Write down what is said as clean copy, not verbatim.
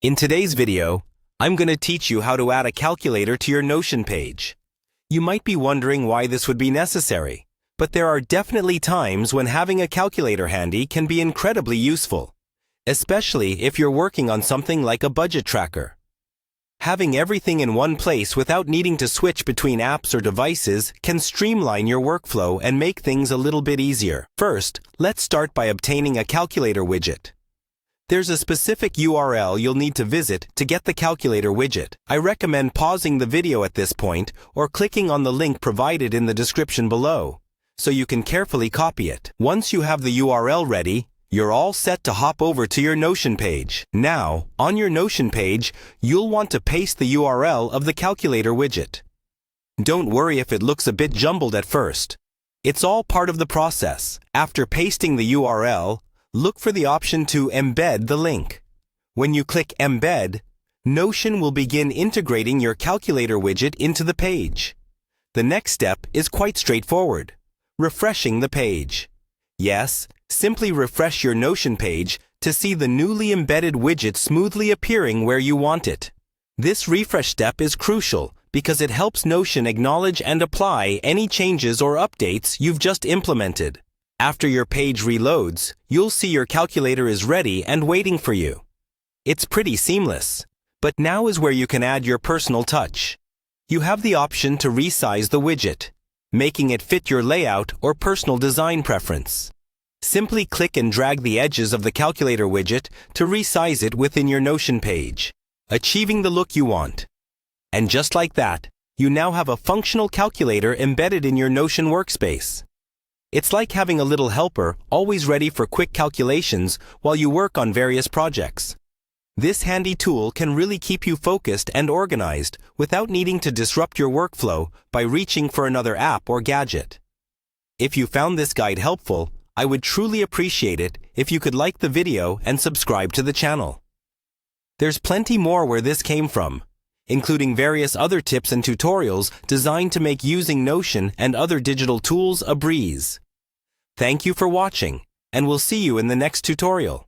In today's video, I'm going to teach you how to add a calculator to your Notion page. You might be wondering why this would be necessary, but there are definitely times when having a calculator handy can be incredibly useful, especially if you're working on something like a budget tracker. Having everything in one place without needing to switch between apps or devices can streamline your workflow and make things a little bit easier. First, let's start by obtaining a calculator widget. There's a specific URL you'll need to visit to get the calculator widget. I recommend pausing the video at this point or clicking on the link provided in the description below, so you can carefully copy it. Once you have the URL ready, you're all set to hop over to your Notion page. Now, on your Notion page, you'll want to paste the URL of the calculator widget. Don't worry if it looks a bit jumbled at first. It's all part of the process. After pasting the URL, look for the option to embed the link. When you click Embed, Notion will begin integrating your calculator widget into the page. The next step is quite straightforward: refreshing the page. Yes, simply refresh your Notion page to see the newly embedded widget smoothly appearing where you want it. This refresh step is crucial because it helps Notion acknowledge and apply any changes or updates you've just implemented. After your page reloads, you'll see your calculator is ready and waiting for you. It's pretty seamless, but now is where you can add your personal touch. You have the option to resize the widget, making it fit your layout or personal design preference. Simply click and drag the edges of the calculator widget to resize it within your Notion page, achieving the look you want. And just like that, you now have a functional calculator embedded in your Notion workspace. It's like having a little helper always ready for quick calculations while you work on various projects. This handy tool can really keep you focused and organized without needing to disrupt your workflow by reaching for another app or gadget. If you found this guide helpful, I would truly appreciate it if you could like the video and subscribe to the channel. There's plenty more where this came from, including various other tips and tutorials designed to make using Notion and other digital tools a breeze. Thank you for watching, and we'll see you in the next tutorial.